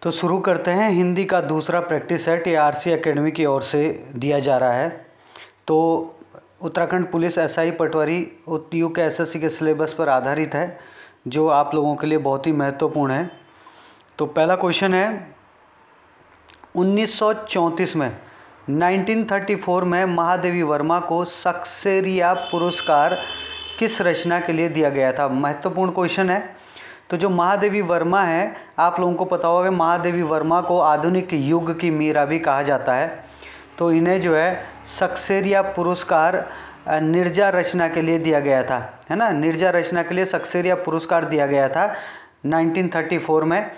तो शुरू करते हैं। हिंदी का दूसरा प्रैक्टिस सेट ये आरसी एकेडमी की ओर से दिया जा रहा है। तो Uttarakhand police SI Patwari you के एसएससी के सिलेबस पर आधारित है, जो आप लोगों के लिए बहुत ही महत्वपूर्ण है। तो पहला क्वेश्चन है, 1934 में 1934 में महादेवी वर्मा को सक्सेरिया पुरस्कार किस रचना के लिए दिया गया था? महत्वपूर्ण क्वेश्चन है। तो जो महादेवी वर्मा है, आप लोगों को पता होगा कि महादेवी वर्मा को आधुनिक युग की मीरा भी कहा जाता है। तो इन्हें जो है सक्सेरिया पुरस्कार निर्जा रचना के लिए दिया गया था, है ना। निर्जा रचना के लिए सक्सेरिया पुरस्कार दिया गया था 1934 में।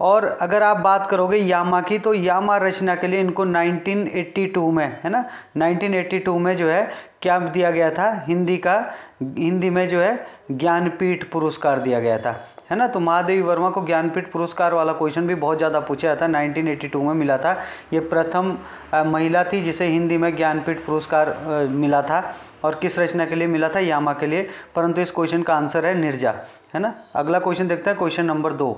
और अगर आप बात करोगे यामा की, तो यामा रचना के लिए इनको 1982 में, है ना, 1982 में जो है क्या दिया गया था? हिंदी में जो है ज्ञानपीठ पुरस्कार दिया गया था, है ना। तो महादेवी वर्मा को ज्ञानपीठ पुरस्कार वाला क्वेश्चन भी बहुत ज़्यादा पूछा जाता है। 1982 में मिला था। ये प्रथम महिला थी जिसे हिंदी में ज्ञानपीठ पुरस्कार मिला था। और किस रचना के लिए मिला था? यामा के लिए। परंतु इस क्वेश्चन का आंसर है निर्जा, है ना। अगला क्वेश्चन देखते हैं, क्वेश्चन नंबर 2।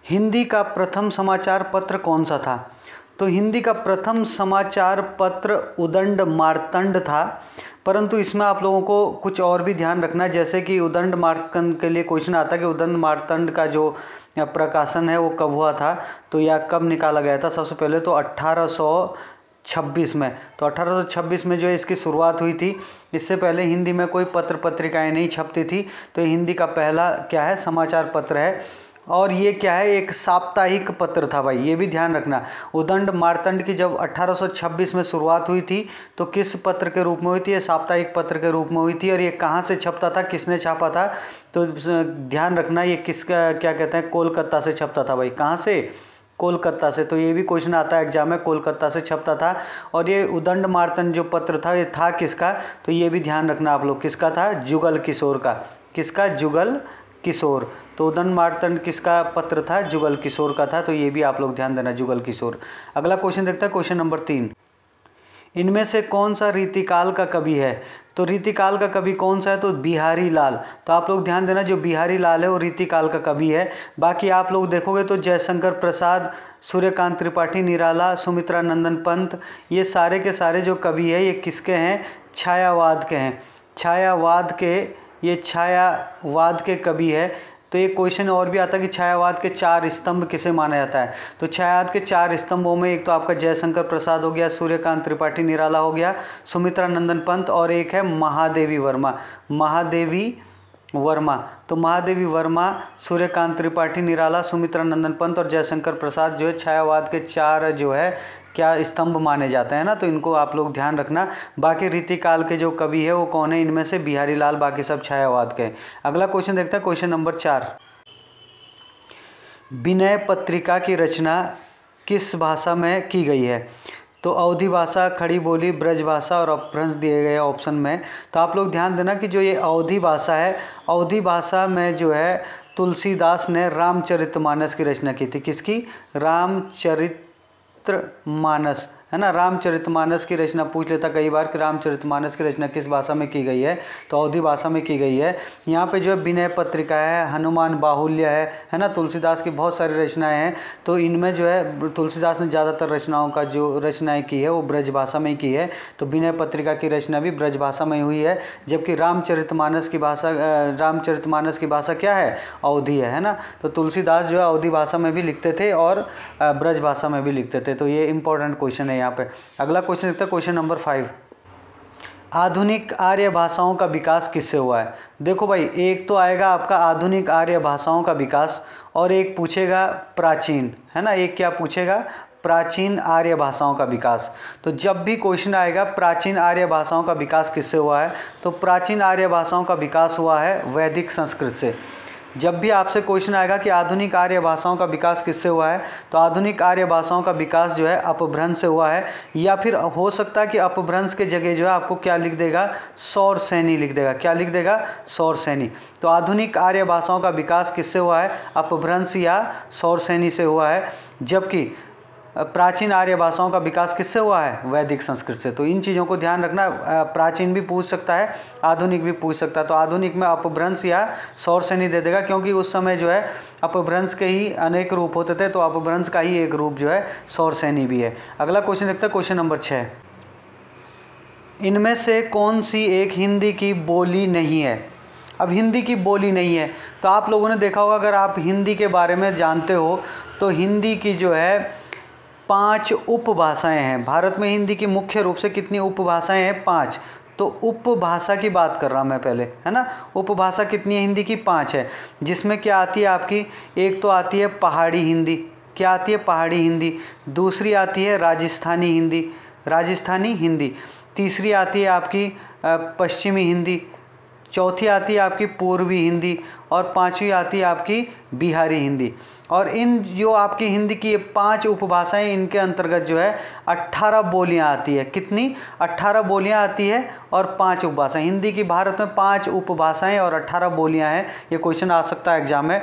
हिंदी का प्रथम समाचार पत्र कौन सा था? तो हिंदी का प्रथम समाचार पत्र उदंड मार्तंड था। परंतु इसमें आप लोगों को कुछ और भी ध्यान रखना है, जैसे कि उदंड मार्तंड के लिए क्वेश्चन आता है कि उदंड मार्तंड का जो प्रकाशन है वो कब हुआ था, तो या कब निकाला गया था। सबसे पहले तो 1826 में। तो 1826 में जो है इसकी शुरुआत हुई थी। इससे पहले हिंदी में कोई पत्र पत्रिकाएं नहीं छपती थी। तो हिंदी का पहला क्या है? समाचार पत्र है। और ये क्या है? एक साप्ताहिक पत्र था भाई, ये भी ध्यान रखना। उदंड मार्तंड की जब 1826 में शुरुआत हुई थी तो किस पत्र के रूप में हुई थी? ये साप्ताहिक पत्र के रूप में हुई थी। और ये कहाँ से छपता था, किसने छापा था? तो ध्यान रखना, ये किसका क्या कहते हैं, कोलकाता से छपता था भाई। कहाँ से? कोलकाता से। तो ये भी क्वेश्चन आता है एग्जाम में, कोलकाता से छपता था। और ये उदंड मार्तंड जो पत्र था ये था किसका? तो ये भी ध्यान रखना आप लोग, किसका था? जुगल किशोर का। किसका? जुगल किशोर। तो उदंड मार्तंड किसका पत्र था? जुगल किशोर का था। तो ये भी आप लोग ध्यान देना, जुगल किशोर। अगला क्वेश्चन देखते हैं, क्वेश्चन नंबर 3। इनमें से कौन सा रीतिकाल का कवि है? तो रीतिकाल का कवि कौन सा है? तो बिहारी लाल। तो आप लोग ध्यान देना, जो बिहारी लाल है वो रीतिकाल का कवि है। बाकी आप लोग देखोगे तो जयशंकर प्रसाद, सूर्यकांत त्रिपाठी निराला, सुमित्रा नंदन पंत, ये सारे के सारे जो कवि है ये किसके हैं? छायावाद के हैं। छायावाद के कवि है। तो ये क्वेश्चन और भी आता है कि छायावाद के 4 स्तंभ किसे माना जाता है? तो छायावाद के 4 स्तंभों में एक तो आपका जयशंकर प्रसाद हो गया, सूर्यकांत त्रिपाठी निराला हो गया, सुमित्रा नंदन पंत, और एक है महादेवी वर्मा। तो महादेवी वर्मा, सूर्यकांत त्रिपाठी निराला, सुमित्रा नंदन पंत और जयशंकर प्रसाद जो है छायावाद के 4 जो है क्या स्तंभ माने जाते हैं ना। तो इनको आप लोग ध्यान रखना। बाकी रीतिकाल के जो कवि है वो कौन है? इनमें से बिहारी लाल, बाकी सब छायावाद के हैं। अगला क्वेश्चन देखते हैं, क्वेश्चन नंबर 4। विनय पत्रिका की रचना किस भाषा में की गई है? तो अवधी भाषा, खड़ी बोली, ब्रज भाषा और अपभ्रंश दिए गए ऑप्शन में। तो आप लोग ध्यान देना कि जो ये अवधी भाषा है, अवधी भाषा में जो है तुलसीदास ने रामचरितमानस की रचना की थी। किसकी? रामचरितमानस, है ना। रामचरितमानस की रचना पूछ लेता कई बार कि रामचरितमानस की रचना किस भाषा में की गई है? तो अवधी भाषा में की गई है। यहाँ पे जो है विनय पत्रिका है, हनुमान बाहुल्य है ना। तुलसीदास की बहुत सारी रचनाएं हैं। तो इनमें जो है तुलसीदास ने ज़्यादातर रचनाओं का जो रचनाएं की है वो ब्रज भाषा में ही की है। तो विनय पत्रिका की रचना भी ब्रज भाषा में हुई है। जबकि रामचरितमानस की भाषा क्या है? अवधी है ना। तो तुलसीदास जो है अवधी भाषा में भी लिखते थे और ब्रज भाषा में भी लिखते थे। तो ये इंपॉर्टेंट क्वेश्चन है यहाँ पे। अगला क्वेश्चन देखते हैं, क्वेश्चन नंबर 5। आधुनिक आर्य भाषाओं का विकास किससे हुआ है? देखो भाई, एक तो आएगा आपका आधुनिक आर्य भाषाओं का विकास, और एक पूछेगा प्राचीन, है ना। एक क्या पूछेगा? प्राचीन आर्य भाषाओं का विकास। तो जब भी क्वेश्चन आएगा प्राचीन आर्य भाषाओं का विकास किससे हुआ है, तो प्राचीन आर्य भाषाओं का विकास हुआ है वैदिक संस्कृत से। जब भी आपसे क्वेश्चन आएगा कि आधुनिक आर्य भाषाओं का विकास किससे हुआ है, तो आधुनिक आर्य भाषाओं का विकास जो है अपभ्रंश से हुआ है। या फिर हो सकता है कि अपभ्रंश के जगह जो है आपको क्या लिख देगा? सौरसेनी लिख देगा। क्या लिख देगा? सौरसेनी। तो आधुनिक आर्य भाषाओं का विकास किससे हुआ है? अपभ्रंश या सौरसेनी से हुआ है। जबकि प्राचीन आर्य भाषाओं का विकास किससे हुआ है? वैदिक संस्कृत से। तो इन चीज़ों को ध्यान रखना। प्राचीन भी पूछ सकता है, आधुनिक भी पूछ सकता है। तो आधुनिक में अपभ्रंश या सौरसेनी दे देगा, क्योंकि उस समय जो है अपभ्रंश के ही अनेक रूप होते थे, तो अपभ्रंश का ही एक रूप जो है सौरसेनी भी है। अगला क्वेश्चन देखते हैं, क्वेश्चन नंबर 6। इनमें से कौन सी एक हिंदी की बोली नहीं है? अब हिंदी की बोली नहीं है तो आप लोगों ने देखा होगा, अगर आप हिंदी के बारे में जानते हो तो हिंदी की जो है 5 उपभाषाएं हैं। भारत में हिंदी की मुख्य रूप से कितनी उपभाषाएं हैं? 5। तो उपभाषा की बात कर रहा मैं पहले, है ना। उपभाषा कितनी है? हिंदी की 5 है, जिसमें क्या आती है आपकी? एक तो आती है पहाड़ी हिंदी। क्या आती है? पहाड़ी हिंदी। दूसरी आती है राजस्थानी हिंदी, राजस्थानी हिंदी। तीसरी आती है आपकी पश्चिमी हिंदी। चौथी आती है आपकी पूर्वी हिंदी। और पांचवी आती है आपकी बिहारी हिंदी। और इन जो आपकी हिंदी की 5 उपभाषाएं, इनके अंतर्गत जो है 18 बोलियां आती है। कितनी? 18 बोलियां आती है और 5 उपभाषाएं। हिंदी की भारत में 5 उपभाषाएं और 18 बोलियां हैं। ये क्वेश्चन आ सकता है एग्जाम में।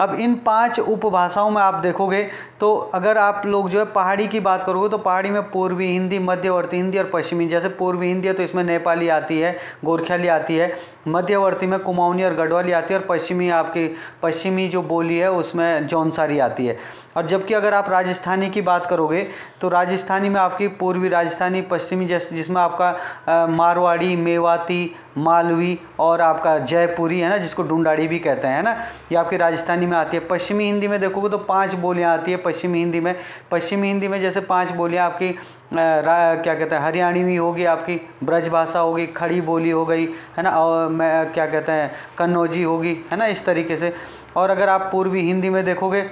अब इन 5 उपभाषाओं में आप देखोगे तो अगर आप लोग जो है पहाड़ी की बात करोगे तो पहाड़ी में पूर्वी हिंदी, मध्यवर्ती हिंदी और पश्चिमी। जैसे पूर्वी हिंदी है तो इसमें नेपाली आती है, गोरखियाली आती है। मध्यवर्ती में कुमाऊनी और गढ़वाली आती है। और पश्चिमी जो बोली है उसमें जौनसारी आती है। और जबकि अगर आप राजस्थानी की बात करोगे तो राजस्थानी में आपकी पूर्वी राजस्थानी, पश्चिमी जिसमें आपका मारवाड़ी, मेवाती, मालवी और आपका जयपुरी है ना, जिसको ढूंढाड़ी भी कहते हैं, है ना, ये आपकी राजस्थानी में आती है। पश्चिमी हिंदी में देखोगे तो 5 बोलियां आती है पश्चिमी हिंदी में। पश्चिमी हिंदी में जैसे 5 बोलियां आपकी क्या कहते हैं, हरियाणवी होगी, आपकी ब्रजभाषा होगी, खड़ी बोली हो गई, है ना, और क्या कहते हैं कन्नौजी होगी, है ना, इस तरीके से। और अगर आप पूर्वी हिंदी में देखोगे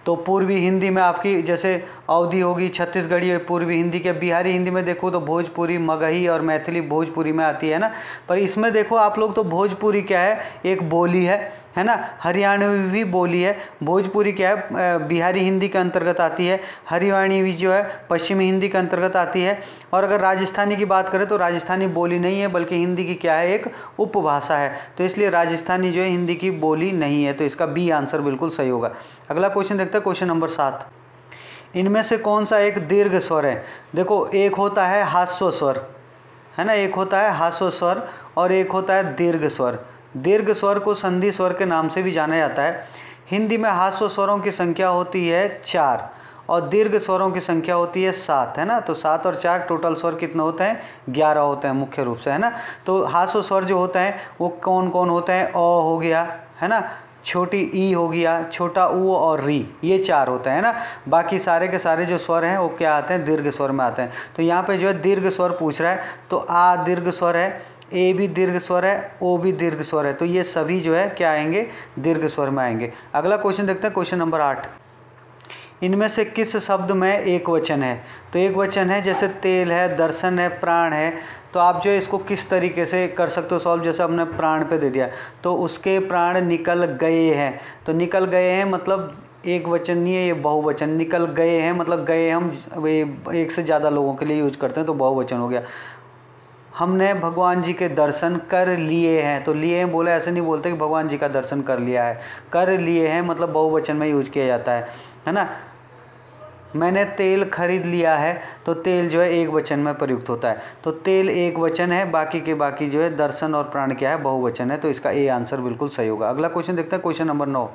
तो पूर्वी हिंदी में आपकी जैसे अवधी होगी, छत्तीसगढ़ी है पूर्वी हिंदी के। बिहारी हिंदी में देखो तो भोजपुरी, मगही और मैथिली भोजपुरी में आती है ना। पर इसमें देखो आप लोग तो भोजपुरी क्या है? एक बोली है ना। हरियाणवी भी बोली है। भोजपुरी क्या है? बिहारी हिंदी के अंतर्गत आती है। हरियाणवी जो है पश्चिमी हिंदी के अंतर्गत आती है। और अगर राजस्थानी की बात करें तो राजस्थानी बोली नहीं है, बल्कि हिंदी की क्या है? एक उपभाषा है। तो इसलिए राजस्थानी जो है हिंदी की बोली नहीं है। तो इसका बी आंसर बिल्कुल सही होगा। अगला क्वेश्चन देखते हैं, क्वेश्चन नंबर 7। इनमें से कौन सा एक दीर्घ स्वर है? देखो, एक होता है हास्व स्वर, है ना, एक होता है हास्व स्वर और एक होता है दीर्घ स्वर। दीर्घ स्वर को संधि स्वर के नाम से भी जाना जाता है। हिंदी में हास्व स्वरों की संख्या होती है 4 और दीर्घ स्वरों की संख्या होती है 7, है ना। तो 7 और 4 टोटल स्वर कितने होते हैं? 11 होते हैं मुख्य रूप से, है ना। तो हास्व स्वर जो होते हैं वो कौन कौन होते हैं? अ हो गया, है ना, छोटी ई हो गया, छोटा ऊ और री, ये 4 होते हैं ना। बाकी सारे के सारे जो स्वर हैं वो क्या आते हैं? दीर्घ स्वर में आते हैं। तो यहाँ पे जो है दीर्घ स्वर पूछ रहा है, तो आ दीर्घ स्वर है, ए भी दीर्घ स्वर है, ओ भी दीर्घ स्वर है। तो ये सभी जो है क्या आएंगे? दीर्घ स्वर में आएंगे। अगला क्वेश्चन देखते हैं, क्वेश्चन नंबर 8। इनमें से किस शब्द में एक वचन है? तो एक वचन है, जैसे तेल है, दर्शन है, प्राण है। तो आप जो है इसको किस तरीके से कर सकते हो सॉल्व? जैसे हमने प्राण पे दे दिया तो उसके प्राण निकल गए हैं। तो निकल गए हैं मतलब एक वचन नहीं है, ये बहुवचन। निकल गए हैं मतलब गए हम एक से ज़्यादा लोगों के लिए यूज करते हैं, तो बहुवचन हो गया। हमने भगवान जी के दर्शन कर लिए हैं, तो लिए हैं बोला, ऐसे नहीं बोलते कि भगवान जी का दर्शन कर लिया है। कर लिए हैं मतलब बहुवचन में यूज किया जाता है ना। मैंने तेल खरीद लिया है, तो तेल जो है एक वचन में प्रयुक्त होता है। तो तेल एक वचन है, बाकी के बाकी जो है दर्शन और प्राण क्या है? बहुवचन है। तो इसका ए आंसर बिल्कुल सही होगा। अगला क्वेश्चन देखते हैं, क्वेश्चन नंबर 9।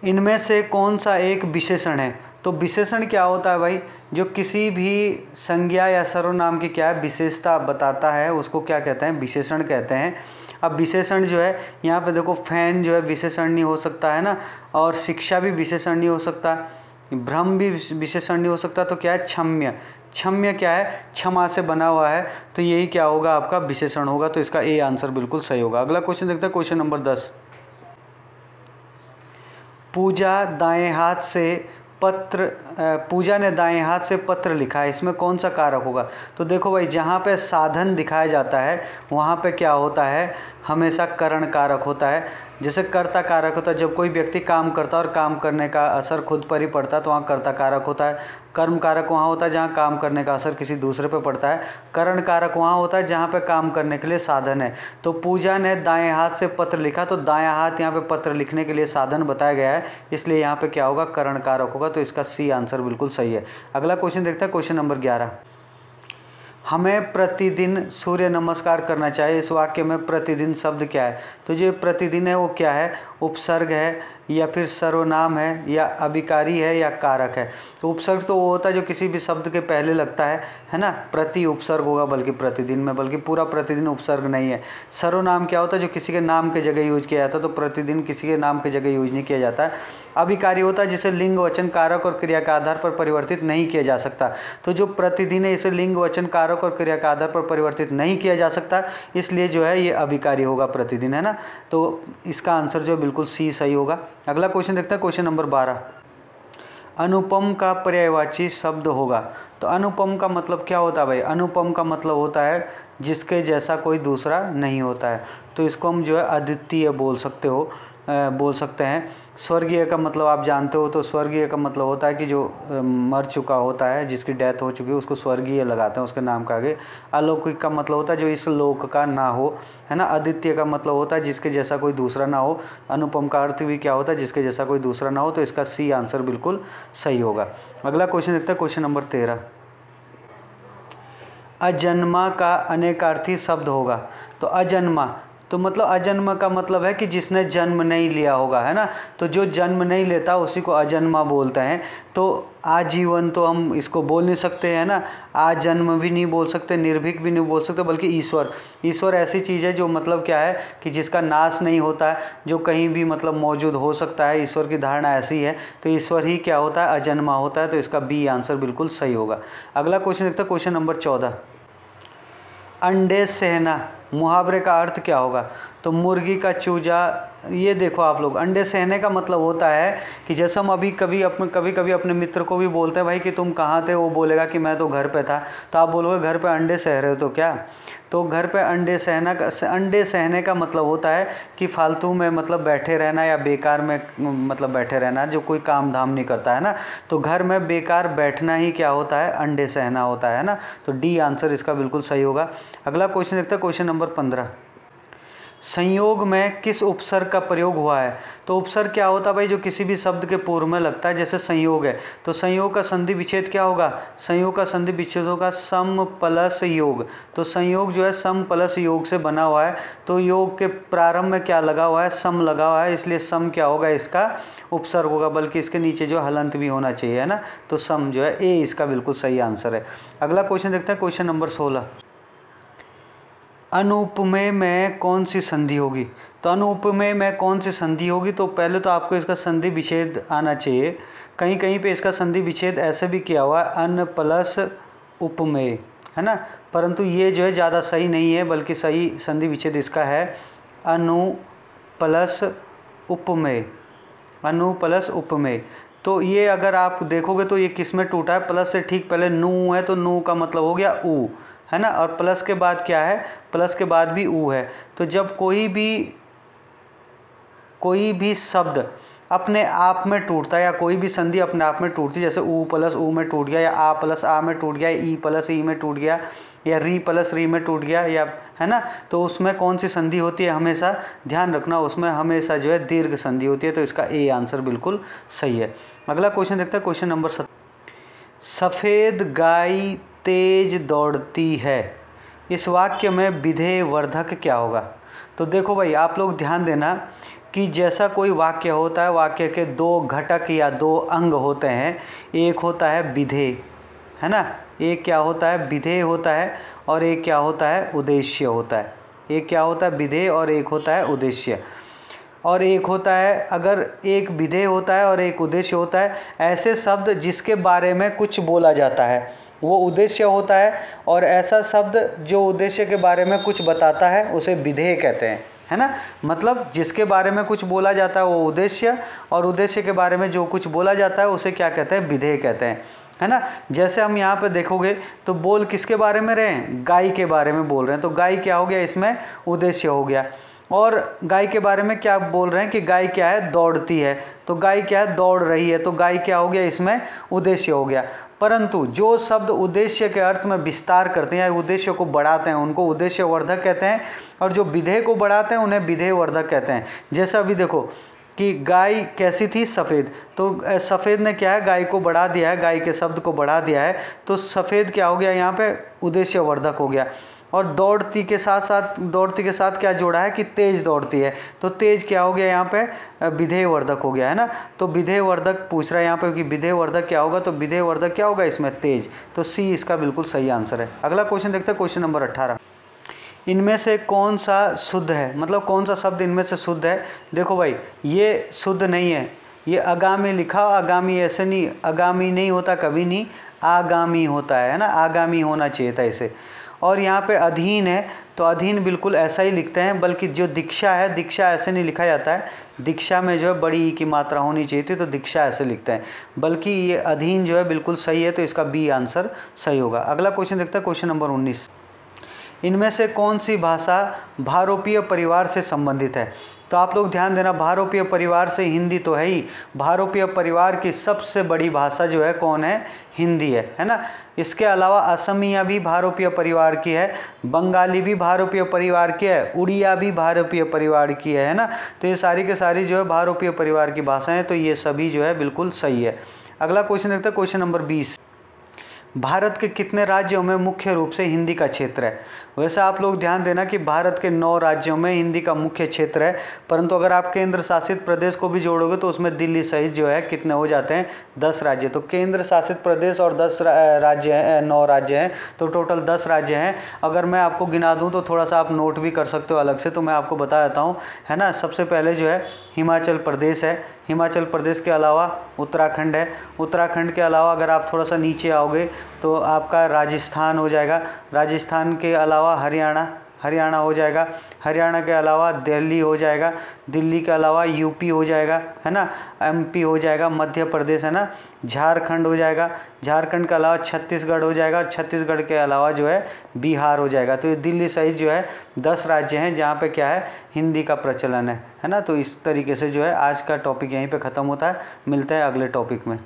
इनमें से कौन सा एक विशेषण है? तो विशेषण क्या होता है भाई? जो किसी भी संज्ञा या सर्वनाम की क्या है? विशेषता बताता है, उसको क्या कहते हैं? विशेषण कहते हैं। अब विशेषण जो है यहाँ पे देखो, फैन जो है विशेषण नहीं हो सकता, है ना। और शिक्षा भी विशेषण नहीं हो सकता, भ्रम भी विशेषण नहीं हो सकता। तो क्या है? क्षम्य। क्षम्य क्या है? क्षमा से बना हुआ है, तो यही क्या होगा? आपका विशेषण होगा। तो इसका ए आंसर बिल्कुल सही होगा। अगला क्वेश्चन देखते हैं, क्वेश्चन नंबर 10। पूजा ने दाएं हाथ से पत्र लिखा है, इसमें कौन सा कारक होगा? तो देखो भाई, जहाँ पे साधन दिखाया जाता है वहाँ पे क्या होता है? हमेशा करण कारक होता है। जैसे कर्ता कारक होता है, जब कोई व्यक्ति काम करता है और काम करने का असर खुद पर ही पड़ता है तो वहाँ कर्ता कारक होता है। कर्म कारक वहाँ होता है जहाँ काम करने का असर किसी दूसरे पर पड़ता है। करण कारक वहाँ होता है जहाँ पे काम करने के लिए साधन है। तो पूजा ने दाएं हाथ से पत्र लिखा, तो दायां हाथ यहाँ पे पत्र लिखने के लिए साधन बताया गया है, इसलिए यहाँ पे क्या होगा, करण कारक होगा। तो इसका सी आंसर बिल्कुल सही है। अगला क्वेश्चन देखते हैं, क्वेश्चन नंबर 11। हमें प्रतिदिन सूर्य नमस्कार करना चाहिए। इस वाक्य में प्रतिदिन शब्द क्या है? तो जो प्रतिदिन है वो क्या है? उपसर्ग है या फिर सर्वनाम है या अभिकारी है या कारक है? तो उपसर्ग तो वो होता है जो किसी भी शब्द के पहले लगता है ना। प्रति उपसर्ग होगा बल्कि प्रतिदिन में, बल्कि पूरा प्रतिदिन उपसर्ग नहीं है। सर्वनाम क्या होता है? जो किसी के नाम के जगह यूज किया जाता है, तो प्रतिदिन किसी के नाम के जगह यूज नहीं किया जाता है। अभिकारी होता है जिसे लिंग वचन कारक और क्रिया के आधार पर परिवर्तित नहीं किया जा सकता। तो जो प्रतिदिन है इसे लिंग वचन कारक और क्रिया के आधार पर परिवर्तित नहीं किया जा सकता, इसलिए जो है ये अभिकारी होगा प्रतिदिन, है ना। तो इसका आंसर जो बिल्कुल सी सही होगा। अगला क्वेश्चन देखते हैं, क्वेश्चन नंबर 12। अनुपम का पर्यायवाची शब्द होगा। तो अनुपम का मतलब क्या होता है भाई? अनुपम का मतलब होता है जिसके जैसा कोई दूसरा नहीं होता है। तो इसको हम जो है अद्वितीय बोल सकते हैं। स्वर्गीय का मतलब आप जानते हो, तो स्वर्गीय का मतलब होता है कि जो मर चुका होता है, जिसकी डेथ हो चुकी है, उसको स्वर्गीय लगाते हैं उसके नाम का आगे। अलौकिक का मतलब होता है जो इस लोक का ना हो, है ना। अद्वितीय का मतलब होता है जिसके जैसा कोई दूसरा ना हो। अनुपम का अर्थ भी क्या होता है? जिसके जैसा कोई दूसरा ना हो। तो इसका सी आंसर बिल्कुल सही होगा। अगला क्वेश्चन देखते हैं, क्वेश्चन नंबर 13। अजन्मा का अनेकार्थी शब्द होगा। तो अजन्मा तो मतलब अजन्म का मतलब है कि जिसने जन्म नहीं लिया होगा, है ना। तो जो जन्म नहीं लेता उसी को अजन्मा बोलते हैं। तो आजीवन तो हम इसको बोल नहीं सकते, है ना। आजन्म भी नहीं बोल सकते, निर्भीक भी नहीं बोल सकते, बल्कि ईश्वर ऐसी चीज़ है जो मतलब क्या है कि जिसका नाश नहीं होता है, जो कहीं भी मतलब मौजूद हो सकता है। ईश्वर की धारणा ऐसी है। तो ईश्वर ही क्या होता है? अजन्मा होता है। तो इसका बी आंसर बिल्कुल सही होगा। अगला क्वेश्चन देखते हैं, क्वेश्चन नंबर 14। अंडे सहना मुहावरे का अर्थ क्या होगा? तो मुर्गी का चूजा। ये देखो आप लोग, अंडे सहने का मतलब होता है कि जैसे हम कभी कभी अपने मित्र को भी बोलते हैं भाई कि तुम कहाँ थे, वो बोलेगा कि मैं तो घर पे था, तो आप बोलोगे घर पे अंडे सह रहे हो तो क्या? तो घर पे अंडे सहने का मतलब होता है कि फालतू में मतलब बैठे रहना या बेकार में मतलब बैठे रहना, जो कोई काम धाम नहीं करता है ना। तो घर में बेकार बैठना ही क्या होता है? अंडे सहना होता है ना। तो डी आंसर इसका बिल्कुल सही होगा। अगला क्वेश्चन देखते हैं, क्वेश्चन नंबर 15। संयोग में किस उपसर्ग का प्रयोग हुआ है? तो उपसर्ग क्या होता है भाई? जो किसी भी शब्द के पूर्व में लगता है, जैसे संयोग है। तो संयोग का संधि विच्छेद क्या होगा? संयोग का संधि विच्छेद होगा सम प्लस योग। तो संयोग जो है सम प्लस योग से बना हुआ है। तो योग के प्रारंभ में क्या लगा हुआ है? सम लगा हुआ है, इसलिए सम क्या होगा? इसका उपसर्ग होगा, बल्कि इसके नीचे जो हलंत भी होना चाहिए, है ना। तो सम जो है ए इसका बिल्कुल सही आंसर है। अगला क्वेश्चन देखते हैं, क्वेश्चन नंबर 16। अनुपमेय में कौन सी संधि होगी? तो अनुपमेय में कौन सी संधि होगी? तो पहले तो आपको इसका संधि विच्छेद आना चाहिए। कहीं कहीं पे इसका संधि विच्छेद ऐसे भी किया हुआ है, अन प्लस उपमेय, है ना। परंतु ये जो है ज़्यादा सही नहीं है, बल्कि सही संधि विच्छेद इसका है अनु प्लस उपमेय। अनु प्लस उपमेय। तो ये अगर आप देखोगे तो ये किस में टूटा है? प्लस से ठीक पहले नू है, तो नू का मतलब हो गया ऊ, है ना। और प्लस के बाद क्या है? प्लस के बाद भी ऊ है। तो जब कोई भी शब्द अपने आप में टूटता है या कोई भी संधि अपने आप में टूटती है, जैसे ऊ प्लस ऊ में टूट गया, या आ प्लस आ में टूट गया, ई प्लस ई में टूट गया, या री प्लस री में टूट गया, या है ना। तो उसमें कौन सी संधि होती है? हमेशा ध्यान रखना, उसमें हमेशा जो है दीर्घ संधि होती है। तो इसका ए आंसर बिल्कुल सही है। अगला क्वेश्चन देखते हैं, क्वेश्चन नंबर 7। सफ़ेद गाय तेज दौड़ती है। इस वाक्य में विधेय वर्धक क्या होगा? तो देखो भाई, आप लोग ध्यान देना कि जैसा कोई वाक्य होता है, वाक्य के दो घटक या दो अंग होते हैं। एक होता है विधेय, है ना। एक क्या होता है? विधेय होता है। और एक क्या होता है? उद्देश्य होता है। एक क्या होता है? विधेय, और एक होता है उद्देश्य। और एक होता है, अगर एक विधेय होता है और एक उद्देश्य होता है, ऐसे शब्द जिसके बारे में कुछ बोला जाता है वो उद्देश्य होता है, और ऐसा शब्द जो उद्देश्य के बारे में कुछ बताता है उसे विधेय कहते हैं, है ना। मतलब जिसके बारे में कुछ बोला जाता है वो उद्देश्य, और उद्देश्य के बारे में जो कुछ बोला जाता है उसे क्या कहते हैं? विधेय कहते हैं, है ना। जैसे हम यहाँ पे देखोगे तो बोल किसके बारे में रहे हैं? गाय के बारे में बोल रहे हैं। तो गाय क्या हो गया? इसमें उद्देश्य हो गया। और गाय के बारे में क्या बोल रहे हैं कि गाय क्या है, दौड़ती है। तो गाय क्या है, दौड़ रही है, तो गाय क्या हो गया, इसमें उद्देश्य हो गया। परंतु जो शब्द उद्देश्य के अर्थ में विस्तार करते हैं या उद्देश्य को बढ़ाते हैं उनको उद्देश्यवर्धक कहते हैं, और जो विधेय को बढ़ाते हैं उन्हें विधेयवर्धक कहते हैं। जैसा अभी देखो कि गाय कैसी थी, सफ़ेद, तो सफ़ेद ने क्या है, गाय को बढ़ा दिया है, गाय के शब्द को बढ़ा दिया है, तो सफ़ेद क्या हो गया, यहाँ पे उद्देश्यवर्धक हो गया। और दौड़ती के साथ क्या जोड़ा है कि तेज दौड़ती है, तो तेज क्या हो गया, यहाँ पे विधेयवर्धक हो गया है ना। तो विधेयवर्धक पूछ रहा है यहाँ पे कि विधेयवर्धक क्या होगा, तो विधेयवर्धक क्या होगा इसमें, तेज। तो सी इसका बिल्कुल सही आंसर है। अगला क्वेश्चन देखते हैं, क्वेश्चन नंबर 18। इनमें से कौन सा शुद्ध है, मतलब कौन सा शब्द इनमें से शुद्ध है। देखो भाई, ये शुद्ध नहीं है, ये आगामी लिखा, आगामी ऐसे नहीं, आगामी नहीं होता कभी नहीं, आगामी होता है ना, आगामी होना चाहिए था इसे। और यहाँ पे अधीन है, तो अधीन बिल्कुल ऐसा ही लिखते हैं, बल्कि जो दीक्षा है, दीक्षा ऐसे नहीं लिखा जाता है, दीक्षा में जो है बड़ी ई की मात्रा होनी चाहिए थी, तो दीक्षा ऐसे लिखते हैं, बल्कि ये अधीन जो है बिल्कुल सही है, तो इसका बी आंसर सही होगा। अगला क्वेश्चन देखते हैं, क्वेश्चन नंबर 19। इनमें से कौन सी भाषा भारोपीय परिवार से संबंधित है। तो आप लोग ध्यान देना, भारोपीय परिवार से हिंदी तो है ही, भारोपीय परिवार की सबसे बड़ी भाषा जो है कौन है, हिंदी है ना। इसके अलावा असमिया भी भारोपीय परिवार की है, बंगाली भी भारोपीय परिवार की है, उड़िया भी भारोपीय परिवार की है ना। तो ये सारी के सारी जो है भारोपीय परिवार की भाषाएं, तो ये सभी जो है बिल्कुल सही है। अगला क्वेश्चन देखते हैं, क्वेश्चन नंबर 20। भारत के कितने राज्यों में मुख्य रूप से हिंदी का क्षेत्र है। वैसे आप लोग ध्यान देना कि भारत के 9 राज्यों में हिंदी का मुख्य क्षेत्र है, परंतु अगर आप केंद्र शासित प्रदेश को भी जोड़ोगे तो उसमें दिल्ली सहित जो है कितने हो जाते हैं, 10 राज्य। तो केंद्र शासित प्रदेश और 10 राज्य हैं, 9 राज्य हैं, तो टोटल 10 राज्य हैं। अगर मैं आपको गिना दूँ तो थोड़ा सा आप नोट भी कर सकते हो अलग से, तो मैं आपको बता देता हूँ, है ना। सबसे पहले जो है हिमाचल प्रदेश है, हिमाचल प्रदेश के अलावा उत्तराखंड है, उत्तराखंड के अलावा अगर आप थोड़ा सा नीचे आओगे तो आपका राजस्थान हो जाएगा, राजस्थान के अलावा हरियाणा हो जाएगा, हरियाणा के अलावा दिल्ली हो जाएगा, दिल्ली के अलावा यूपी हो जाएगा, है ना, एमपी हो जाएगा, मध्य प्रदेश है ना, झारखंड हो जाएगा, झारखंड के अलावा छत्तीसगढ़ हो जाएगा, छत्तीसगढ़ के अलावा जो है बिहार हो जाएगा। तो ये दिल्ली सहित जो है 10 राज्य हैं जहाँ पे क्या है, हिंदी का प्रचलन है ना। तो इस तरीके से जो है आज का टॉपिक यहीं पे ख़त्म होता है। मिलते हैं अगले टॉपिक में।